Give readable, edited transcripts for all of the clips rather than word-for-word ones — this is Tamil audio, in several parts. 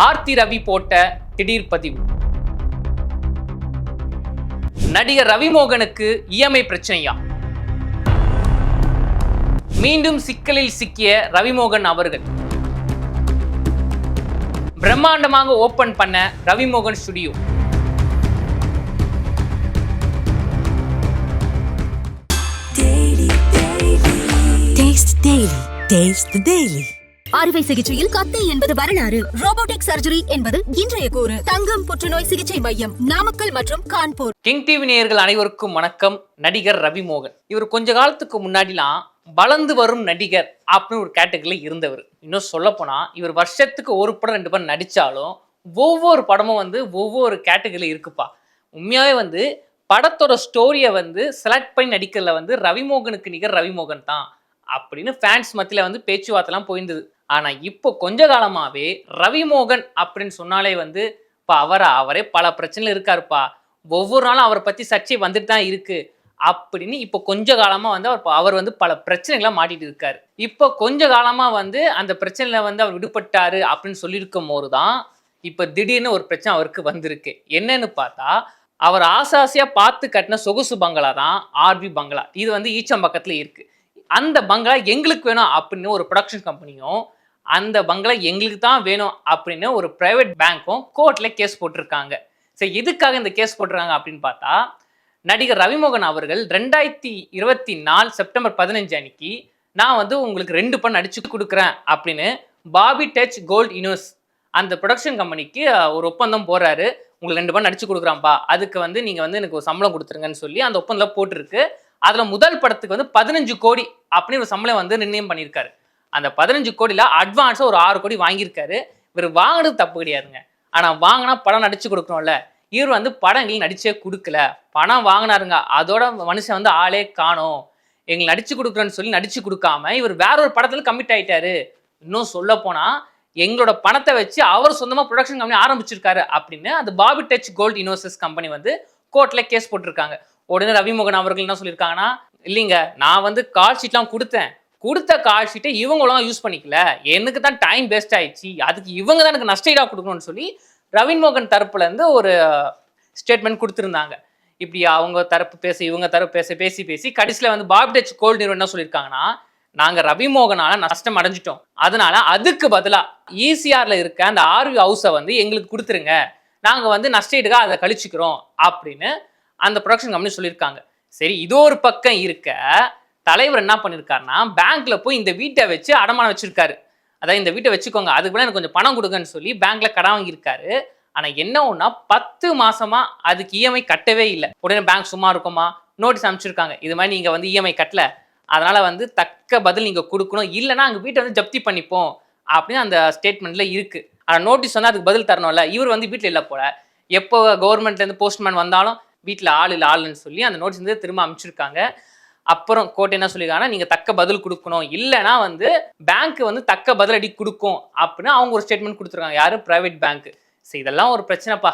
ஆர்த்தி ரவி போட்ட திடீர் பதிவு. நடிகர் ரவிமோகனுக்கு இஎம்ஐ பிரச்சனையா? மீண்டும் சிக்கலில் சிக்கிய ரவிமோகன் அவர்கள் பிரம்மாண்டமாக ஓபன் பண்ண ரவிமோகன் ஸ்டுடியோ. அறுவை சிகிச்சையில் கத்தை என்பது வரலாறு, ரோபோட்டிக் சர்ஜரி என்பது இன்றைய கூறு. தங்கம் புற்றுநோய் சிகிச்சை மையம், நாமக்கல் மற்றும் கான்பூர். கிங் டிவி நேயர்கள் அனைவருக்கும் வணக்கம். நடிகர் ரவிமோகன் இவர் கொஞ்ச காலத்துக்கு முன்னாடிலாம் வளர்ந்து வரும் நடிகர் அப்படின்னு ஒரு கேட்டகரியில இருந்தவர். இன்னும் சொல்ல போனா இவர் வருஷத்துக்கு ஒரு படம் 2 படம் நடிச்சாலும் ஒவ்வொரு படமும் ஒவ்வொரு கேட்டகரியில இருக்குப்பா. உண்மையாவே படத்தோட ஸ்டோரியை செலக்ட் பண்ணி நடிக்கிறதுல ரவிமோகனுக்கு நிகர் ரவிமோகன் தான் அப்படின்னு ஃபேன்ஸ் மத்தியில பேச்சுவார்த்தைலாம் போயிருந்தது. ஆனா இப்போ கொஞ்ச காலமாவே ரவிமோகன் அப்படின்னு சொன்னாலே இப்போ அவரே பல பிரச்சனைகள் இருக்காருப்பா, ஒவ்வொரு நாளும் அவரை பத்தி சர்ச்சை வந்துட்டு தான் இருக்கு அப்படின்னு இப்போ கொஞ்ச காலமா அவர் பல பிரச்சனைகளை மாட்டிட்டு இருக்காரு. இப்போ கொஞ்ச காலமா அந்த பிரச்சனையில அவர் விடுபட்டாரு அப்படின்னு சொல்லியிருக்கும் போது தான் இப்போ திடீர்னு ஒரு பிரச்சனை அவருக்கு வந்திருக்கு. என்னன்னு பார்த்தா, அவர் ஆசாசியா பார்த்து கட்டின சொகுசு பங்களா தான் ஆர்வி பங்களா. இது ஈச்சம்பக்கத்துல இருக்கு. அந்த பங்களா எங்களுக்கு வேணும் அப்படின்னு ஒரு ப்ரொடக்ஷன் கம்பெனியும், அந்த பங்களா எங்களுக்கு தான் வேணும் அப்படின்னு ஒரு பிரைவேட் பேங்க்கும் கோர்ட்ல கேஸ் போட்டிருக்காங்க. சரி, எதுக்காக இந்த கேஸ் போட்டிருக்காங்க அப்படின்னு பார்த்தா, நடிகர் ரவிமோகன் அவர்கள் 2024 செப்டம்பர் 15 அன்னைக்கு நான் உங்களுக்கு 2 படம் நடிச்சு கொடுக்குறேன் அப்படின்னு பாபி டச் கோல்ட் யூனிவர்ஸ் அந்த ப்ரொடக்ஷன் கம்பெனிக்கு ஒரு ஒப்பந்தம் போடுறாரு. உங்களுக்கு 2 படம் நடிச்சு கொடுக்குறான்ப்பா, அதுக்கு நீங்க எனக்கு ஒரு சம்பளம் கொடுத்துருங்கன்னு சொல்லி அந்த ஒப்பந்தம் போட்டிருக்கு. அதுல முதல் படத்துக்கு 15 கோடி அப்படின்னு ஒரு சம்பளம் நிர்ணயம் பண்ணியிருக்காரு. அந்த 15 கோடியில அட்வான்ஸா ஒரு 6 கோடி வாங்கியிருக்காரு. இவர் வாங்கினது தப்பு கிடையாதுங்க. ஆனா வாங்கினா படம் நடிச்சு கொடுக்கணும்ல. இவர் படங்கள் நடிச்சே கொடுக்கல, பணம் வாங்கினாருங்க, அதோட மனுஷன் ஆளே காணோம். எங்களுக்கு நடிச்சு கொடுக்குறேன்னு சொல்லி நடிச்சு கொடுக்காம இவர் வேற ஒரு படத்துல கமிட் ஆயிட்டாரு. இன்னும் சொல்ல போனா எங்களோட பணத்தை வச்சு அவர் சொந்தமா ப்ரொடக்ஷன் கம்பெனி ஆரம்பிச்சிருக்காரு அப்படின்னு அந்த Bobby touch gold universes company கோர்ட்ல கேஸ் போட்டிருக்காங்க. உடனே ரவிமோகன் அவர்கள் என்ன சொல்லியிருக்காங்கன்னா, இல்லைங்க, நான் கால் ஷீட்லாம் கொடுத்த கால் ஷீட்டை இவங்களும் யூஸ் பண்ணிக்கல, எனக்கு தான் டைம் வேஸ்ட் ஆயிடுச்சு, அதுக்கு இவங்க தான் எனக்கு நஷ்டஈடா கொடுக்கணும்னு சொல்லி ரவிமோகன் தரப்புல ஒரு ஸ்டேட்மெண்ட் கொடுத்துருந்தாங்க. இப்படி அவங்க தரப்பு பேச இவங்க தரப்பு பேசி கடைசியில் பாபி டச் கோல்ட் நிறுவனம் என்ன சொல்லியிருக்காங்கன்னா, நாங்கள் ரவிமோகனால நஷ்டம் அடைஞ்சிட்டோம், அதனால அதுக்கு பதிலாக ஈசிஆர்ல இருக்க அந்த ஆர்வி ஹவுஸை எங்களுக்கு கொடுத்துருங்க, நாங்கள் நஷ்டஈடுக்காக அதை கழிச்சுக்கிறோம் அப்படின்னு அந்த ப்ரொடக்ஷன் கம்பெனி சொல்லியிருக்காங்க. சரி, இது ஒரு பக்கம் இருக்க, தலைவர் என்ன பண்ணியிருக்காருன்னா, பேங்க்ல போய் இந்த வீட்டை வச்சு அடமானம் வச்சிருக்காரு. அதாவது இந்த வீட்டை வச்சுக்கோங்க, அதுக்கு மேலே எனக்கு கொஞ்சம் பணம் கொடுங்கன்னு சொல்லி பேங்க்ல கடன் வாங்கியிருக்காரு. ஆனால் என்ன ஒன்றா 10 மாசமா அதுக்கு இஎம்ஐ கட்டவே இல்லை. உடனே பேங்க் சும்மா இருக்குமா, நோட்டீஸ் அனுப்பிச்சிருக்காங்க, இது மாதிரி நீங்கள் இஎம்ஐ கட்டல, அதனால தக்க பதில் நீங்கள் கொடுக்கணும், இல்லைன்னா அங்கே வீட்டை ஜப்தி பண்ணிப்போம் அப்படின்னு அந்த ஸ்டேட்மெண்ட்ல இருக்கு. ஆனால் நோட்டீஸ் அதுக்கு பதில் தரணும்ல. இவர் வீட்டில் இல்லை போல. எப்போ கவர்மெண்ட்லேருந்து போஸ்ட்மேன் வந்தாலும் வீட்டில் ஆளுன்னு சொல்லி அந்த நோட்டீஸ் திரும்ப அனுப்பிச்சிருக்காங்க. அப்புறம் கோர்ட் என்ன சொல்லியிருக்காங்கன்னா, நீங்கள் தக்க பதில் கொடுக்கணும், இல்லைன்னா பேங்க் தக்க பதிலடி கொடுக்கும் அப்படின்னு அவங்க ஒரு ஸ்டேட்மெண்ட் கொடுத்துருக்காங்க. யாரு? Private bank. சரி, இதெல்லாம் ஒரு பிரச்சனைப்பா,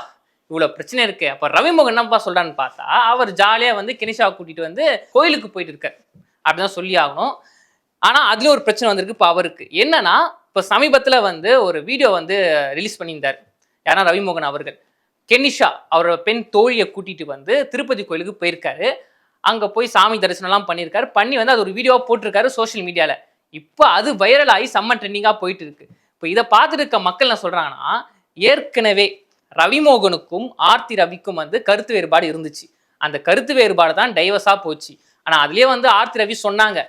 இவ்வளோ பிரச்சனை இருக்கு. அப்போ ரவிமோகன் என்னப்பா சொல்றான்னு பார்த்தா, அவர் ஜாலியாக கெனிஷாவை கூட்டிட்டு கோயிலுக்கு போயிட்டு இருக்காரு அப்படிதான் சொல்லி ஆகணும். ஆனால் அதுல ஒரு பிரச்சனை வந்திருக்கு இப்போ அவருக்கு. என்னன்னா, இப்போ சமீபத்தில் ஒரு வீடியோ ரிலீஸ் பண்ணியிருந்தார். யாரா? ரவிமோகன் அவர்கள் கெனிஷா அவரோட பெண் தோழியை கூட்டிட்டு திருப்பதி கோயிலுக்கு போயிருக்காரு. அங்க போய் சாமி தரிசனம்லாம் பண்ணியிருக்காரு. பண்ணி அது ஒரு வீடியோவா போட்டிருக்காரு சோஷியல் மீடியால. இப்போ அது வைரல் ஆகி செம்ம ட்ரெண்டிங்கா போயிட்டு இருக்கு. இப்போ இதை பார்த்துட்டு இருக்க மக்கள் என்ன சொல்றாங்கன்னா, ஏற்கனவே ரவிமோகனுக்கும் ஆர்த்தி ரவிக்கும் கருத்து வேறுபாடு இருந்துச்சு. அந்த கருத்து வேறுபாடு தான் டைவர்ஸா போச்சு. ஆனா அதுலயே ஆர்த்தி ரவி சொன்னாங்க,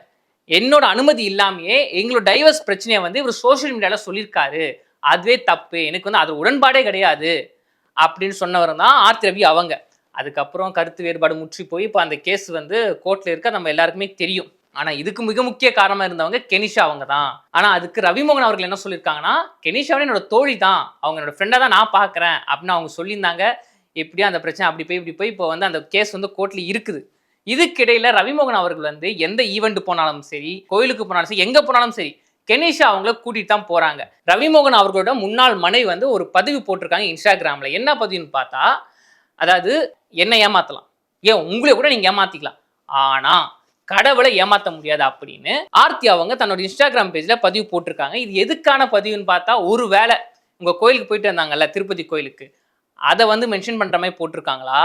என்னோட அனுமதி இல்லாமையே எங்களோட டைவர்ஸ் பிரச்சனையை இவர் சோஷியல் மீடியால சொல்லியிருக்காரு, அதுவே தப்பு, எனக்கு அது உடன்பாடே கிடையாது அப்படின்னு சொன்னவர் தான் ஆர்த்தி ரவி அவங்க. அதுக்கப்புறம் கருத்து வேறுபாடு முற்றி போய் இப்போ அந்த கேஸ் கோர்ட்ல இருக்க நம்ம எல்லாருக்குமே தெரியும். ஆனா இதுக்கு மிக முக்கிய காரணமா இருந்தவங்க கெனிஷா அவங்க தான். ஆனா அதுக்கு ரவிமோகன் அவர்கள் என்ன சொல்லியிருக்காங்கன்னா, கெனிஷாவே என்னோட தோழி தான், அவங்க என்னோட ஃப்ரெண்டா தான் நான் பார்க்குறேன் அப்படின்னு அவங்க சொல்லியிருந்தாங்க. எப்படியும் அந்த பிரச்சனை அப்படி போய் இப்போ அந்த கேஸ் கோர்ட்ல இருக்குது. இதுக்கிடையில ரவிமோகன் அவர்கள் எந்த ஈவெண்ட் போனாலும் சரி, கோயிலுக்கு போனாலும் சரி, எங்க போனாலும் சரி, கெனிஷா அவங்கள கூட்டிட்டு தான் போறாங்க. ரவிமோகன் அவர்களோட முன்னாள் மனைவி ஒரு பதிவு போட்டிருக்காங்க இன்ஸ்டாகிராம்ல. என்ன பதிவுன்னு பார்த்தா, அதாவது என்ன ஏமாத்தலாம், ஏன் உங்களை கூட நீங்க ஏமாத்திக்கலாம், ஆனா கடவுளை ஏமாத்த முடியாது அப்படின்னு ஆர்த்தி அவங்க தன்னோட இன்ஸ்டாகிராம் பேஜ்ல பதிவு போட்டிருக்காங்க. இது எதுக்கான பதிவுன்னு பார்த்தா, ஒருவேளை உங்க கோயிலுக்கு போயிட்டு வந்தாங்கல்ல, திருப்பதி கோயிலுக்கு, அதை வந்து மென்ஷன் பண்ற மாதிரி போட்டிருக்காங்களா,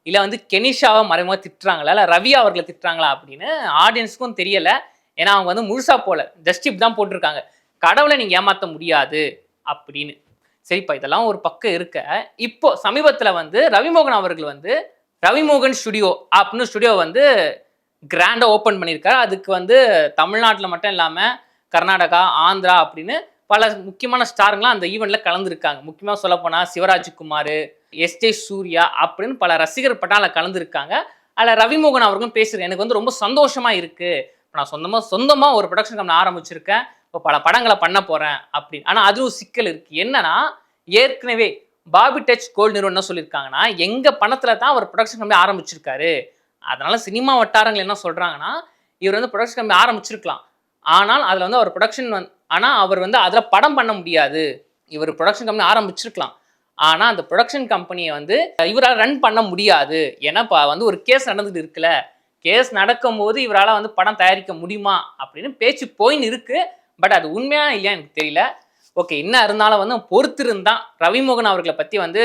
இல்ல வந்து கெனிஷாவை மறைமுகமா திட்டுறாங்களா, இல்ல ரவி அவர்களை திட்டுறாங்களா அப்படின்னு ஆடியன்ஸ்க்கும் தெரியல. ஏன்னா அவங்க வந்து முழுசா போல, ஜஸ்ட் இப்படி தான் போட்டிருக்காங்க, கடவுளை நீங்க ஏமாத்த முடியாது அப்படின்னு. சரிப்பா, இதெல்லாம் ஒரு பக்கம் இருக்க, இப்போ சமீபத்துல வந்து ரவிமோகன் அவர்கள் வந்து ரவிமோகன் ஸ்டுடியோ அப்படின்னு ஸ்டுடியோ வந்து கிராண்டா ஓப்பன் பண்ணியிருக்காரு. அதுக்கு வந்து தமிழ்நாட்டில் மட்டும் இல்லாம கர்நாடகா, ஆந்திரா அப்படின்னு பல முக்கியமான ஸ்டாருங்களாம் அந்த ஈவெண்ட்ல கலந்துருக்காங்க. முக்கியமாக சொல்ல போனா சிவராஜ்குமார், எஸ்ஜே சூர்யா அப்படின்னு பல ரசிகர் பட்டால கலந்துருக்காங்க. அதில் ரவிமோகன் அவர்களும் பேசுறேன், எனக்கு வந்து ரொம்ப சந்தோஷமா இருக்கு, நான் சொந்தமா ஒரு ப்ரொடக்ஷன் கம்பெனி ஆரம்பிச்சிருக்கேன், இப்போ பல படங்களை பண்ண போறேன் அப்படின்னு. ஆனா அது ஒரு சிக்கல் இருக்கு. என்னன்னா, ஏற்கனவே பாபி டச் கோல்டு நிறுவனம் என்ன சொல்லியிருக்காங்கன்னா, எங்க பணத்துல தான் அவர் ப்ரொடக்ஷன் கம்பெனி ஆரம்பிச்சிருக்காரு, அதனால சினிமா வட்டாரங்கள் என்ன சொல்றாங்கன்னா, இவர் வந்து ப்ரொடக்ஷன் கம்பெனி ஆரம்பிச்சிருக்கலாம், ஆனால் அதுல வந்து அவர் ப்ரொடக்ஷன் ஆனா அவர் வந்து அதுல படம் பண்ண முடியாது. இவர் ப்ரொடக்ஷன் கம்பெனி ஆரம்பிச்சிருக்கலாம், ஆனா அந்த ப்ரொடக்ஷன் கம்பெனியை வந்து இவரால் ரன் பண்ண முடியாது. ஏன்னா வந்து ஒரு கேஸ் நடந்துட்டு இருக்குல்ல, கேஸ் நடக்கும்போது இவரால் வந்து படம் தயாரிக்க முடியுமா அப்படின்னு பேச்சு போயின்னு இருக்கு. பட் அது உண்மையா இல்லையா எனக்கு தெரியல. ஓகே, என்ன இருந்தாலும் வந்து பொறுத்திருந்தா ரவிமோகன் அவர்களை பத்தி வந்து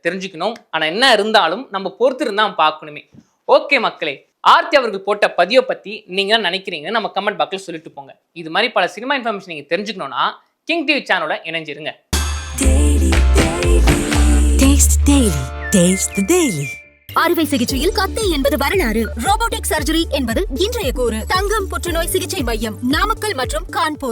தெரிஞ்சுக்கணும். ஆனா என்ன இருந்தாலும் நம்ம பொறுத்திருந்தா பார்க்கணுமே. ஓகே மக்களே, ஆர்த்தி அவர்கள் போட்ட பதிவை பத்தி நீங்க என்ன நினைக்கிறீங்க நம்ம கமெண்ட் பாக்ஸ்ல சொல்லிட்டு போங்க. இது மாதிரி பல சினிமா இன்ஃபர்மேஷன் நீங்க தெரிஞ்சுக்கணும்னா கிங் டிவி சேனலை இணைஞ்சிருங்க. அறுவை சிகிச்சையில் கத்தை என்பது வரலாறு, ரோபோட்டிக் சர்ஜரி என்பது இன்றைய கூறு. தங்கம் புற்றுநோய் சிகிச்சை மையம், நாமக்கல் மற்றும் கான்பூர்.